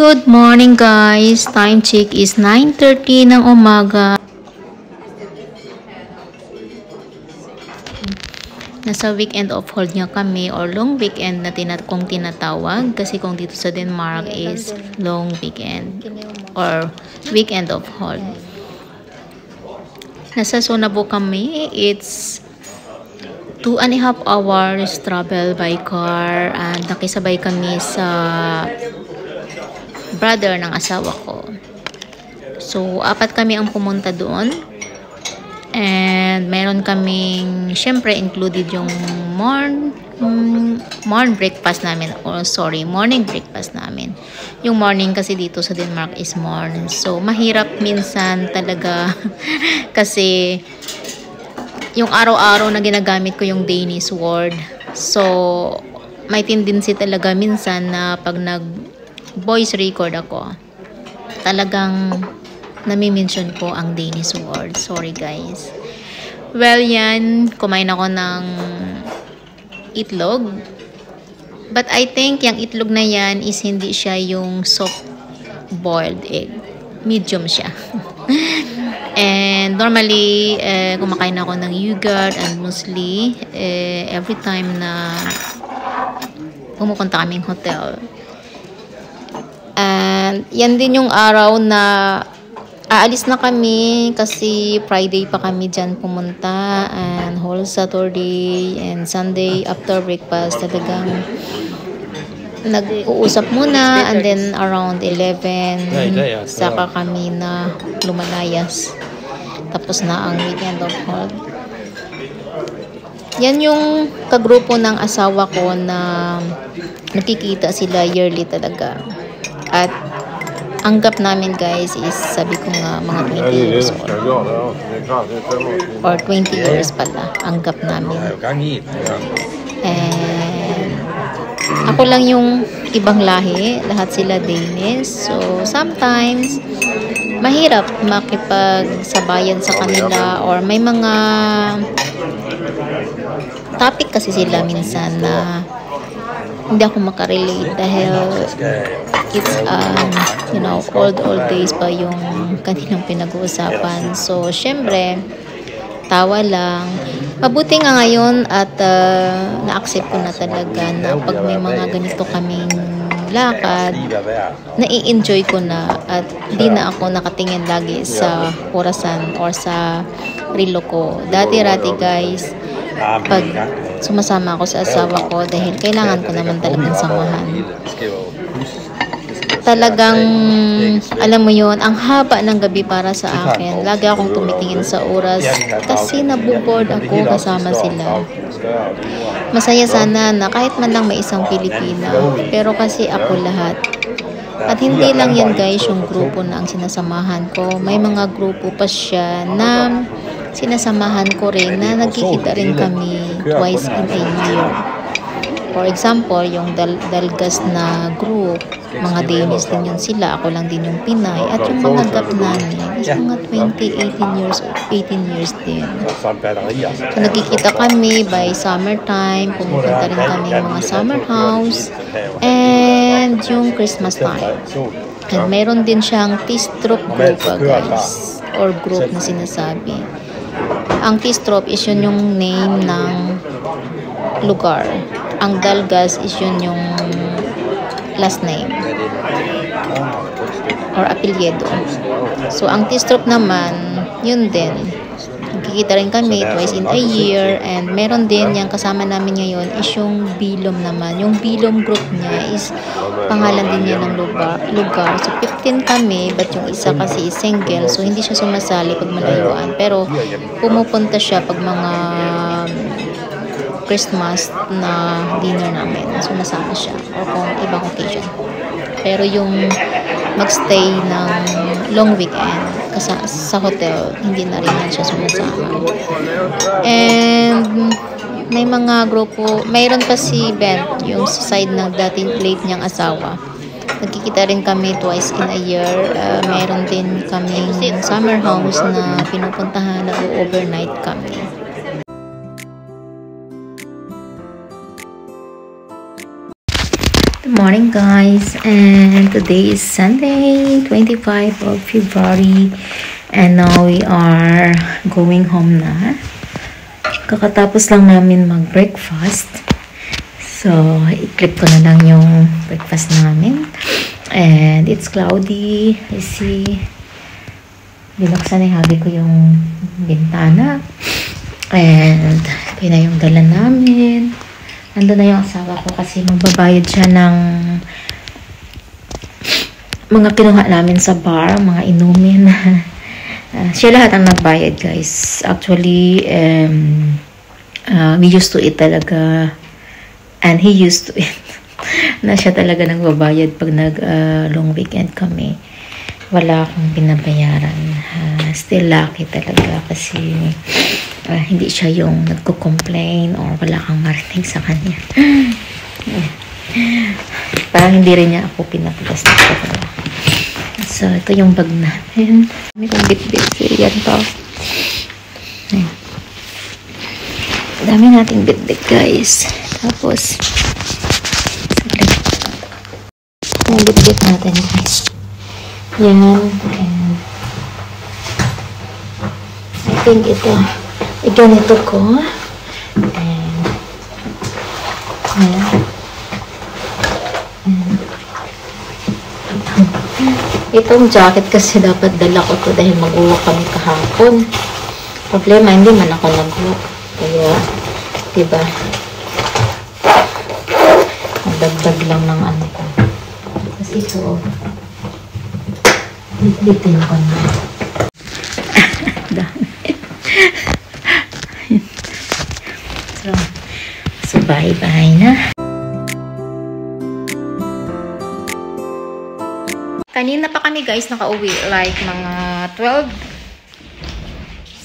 Good morning guys! Time check is 9:30 ng umaga. Nasa weekend of hold nga kami or long weekend na kung tinatawag kasi kung dito sa Denmark is long weekend or weekend of hold. Nasa Sonabo kami. It's 2.5 hours travel by car and nakisabay kami sa brother ng asawa ko. So, 4 kami ang pumunta doon. And meron kaming, syempre included yung morning breakfast namin. Morning breakfast namin. Yung morning kasi dito sa Denmark is morning. So, mahirap minsan talaga kasi yung araw-araw na ginagamit ko yung Danish word. So, may tendency talaga minsan na pag nag-voice record ako, talagang nami-mention ko ang Danish word. Sorry guys. Well, yan. Kumain ako ng itlog. But I think yung itlog na yan is hindi siya yung soft boiled egg. Medium siya. And normally, kumakain ako ng yogurt and muesli every time na pumupunta kaming hotel. And yan din yung araw na aalis na kami kasi Friday pa kami dyan pumunta and whole Saturday and Sunday after breakfast talagang nag-uusap muna and then around 11 saka kami na lumalayas. Tapos na ang weekend of hold. Yan yung kagrupo ng asawa ko na nakikita sila yearly talaga. At ang gap namin guys is sabi ko nga mga 20 years old. Or 20 years pala ang gap namin. And ako lang yung ibang lahi. Lahat sila Danish. So sometimes mahirap makipagsabayan sa kanila or may mga topic kasi sila minsan na hindi ako makarelate dahil it's old days pa yung kanilang pinag-uusapan. So, syempre, tawa lang. Mabuti nga ngayon at na-accept ko na talaga na pag may mga ganito kaming lakad, nai-enjoy ko na at di na ako nakatingin lagi sa orasan or sa relo ko. Dati-rati guys, pag sumasama ako sa asawa ko dahil kailangan ko naman talagang samahan. Talagang, alam mo yon, ang haba ng gabi para sa akin. Lagi akong tumitingin sa oras kasi nabuboard ako kasama sila. Masaya sana na kahit man lang may isang Pilipina, pero kasi ako lahat. At hindi lang yan guys yung grupo na ang sinasamahan ko. May mga grupo pa siya na sinasamahan ko rin na nagkikita rin kami twice in a year. For example, yung Dalgas na group, mga Danish din yun sila, ako lang din yung Pinay, at yung mga gap namin is mga 18 years din. So, nagkikita kami by summertime, pumupunta rin kami yung mga summer house, and yung Christmas time. And meron din siyang Tistrop group guys, or group na sinasabi. Ang Tistrop is yun yung name ng lugar. Ang Dalgas is yun yung last name or apelyido. So, ang Tistrop naman, yun din. Nagkikita rin kami twice in a year and meron din yung kasama namin ngayon is yung Bilom naman. Yung Bilom group niya is pangalan din niya ng lugar. So, 15 kami but yung isa kasi is single so hindi siya sumasali pag malayuan. Pero, pumupunta siya pag mga Christmas na dinner namin. Sumasama siya or kung ibang occasion. Pero yung magstay ng long weekend kasi sa hotel, hindi na rin yan siya sumasama. And may mga grupo, mayroon pa si Ben, yung sa side ng dating late niyang asawa. Nagkikita rin kami twice in a year. Mayroon din kaming summer house na pinupuntahan, nag-overnight kami. morning guys, and today is Sunday, 25 of February, and now we are going home na. Kakatapos lang namin mag-breakfast, so i-clip ko na lang yung breakfast namin. And it's cloudy. I see, binuksan na habi ko yung bintana, and yun na yung dala namin. Nandun na yung asawa ko kasi magbabayad siya ng mga kinuha namin sa bar, mga inumin. Siya lahat ang nagbayad, guys. Actually, we used to eat talaga, and he used to eat na siya talaga nagbabayad pag long weekend kami. Wala akong binabayaran. Still lucky talaga kasi hindi siya yung nagko-complain or wala kang marinig sa kanya. Parang hindi rin niya ako pinapigas na ito. So, ito yung bag natin. May kong bit-bit. Yan to. Dami nating bit-bit, guys. Tapos, yung bit-bit natin, guys. Yan. And I think ito. Ganito ko. And ayan. Itong jacket kasi dapat dala ko to dahil mag-walk kami kahapon. Problema, hindi man ako nag-walk. Kaya, diba? Nagdagdag lang ng ano ko. Kasi ito, litin ko na. Dami. So bye-bye na. Kanina pa kami guys nakauwi. Like mga 12,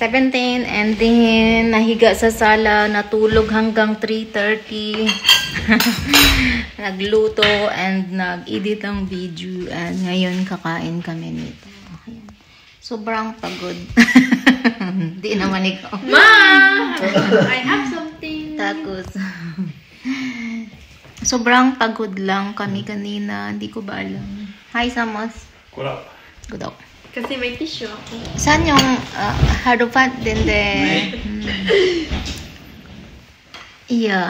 17, and then nahiga sa sala, natulog hanggang 3:30. Nagluto and nag-edit ang video, and ngayon kakain kami nito. Sobrang pagod. Hindi naman ikaw. Ma! I have something. Tapos, sobrang pagod lang kami kanina. Hindi ko ba alam. Hi, Samos. Good up. Good up. Kasi may tissue ako. Saan yung harupant din Yeah.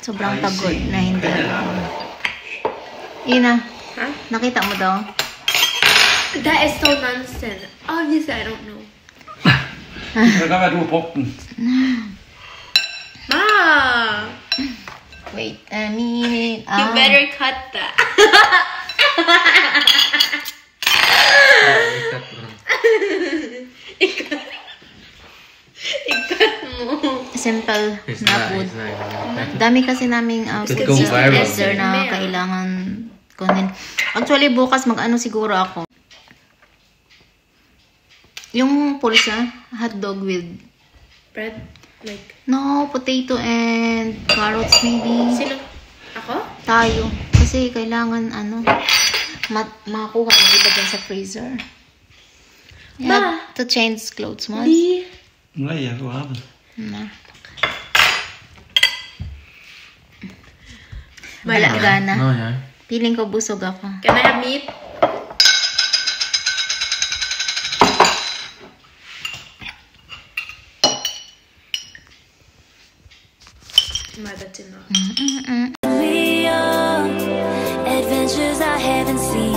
Sobrang pagod na hindi ako. Ina, Huh? nakita mo daw? That is so nonsense. Obviously, I don't know. Det kan være du har brugt den. Ma! Wait a minute. You better cut that. Ikat mo. Simple na food. Dami kasi naming food go viral. order na kailangan kunin. Actually, bukas mag-ano siguro ako. Yung pulsa, hotdog with Bread? Like, no, potato and carrots maybe. sino? Ako? Tayo. Kasi kailangan makakuha ang iba dyan sa freezer. You Ma! have to change clothes, Mas. Di. Nej, jeg har det. Na. Wala. Wala gana. No, yeah. Feeling ko busog ako. Can I have meat? Ma, that's enough. We are adventures I haven't seen.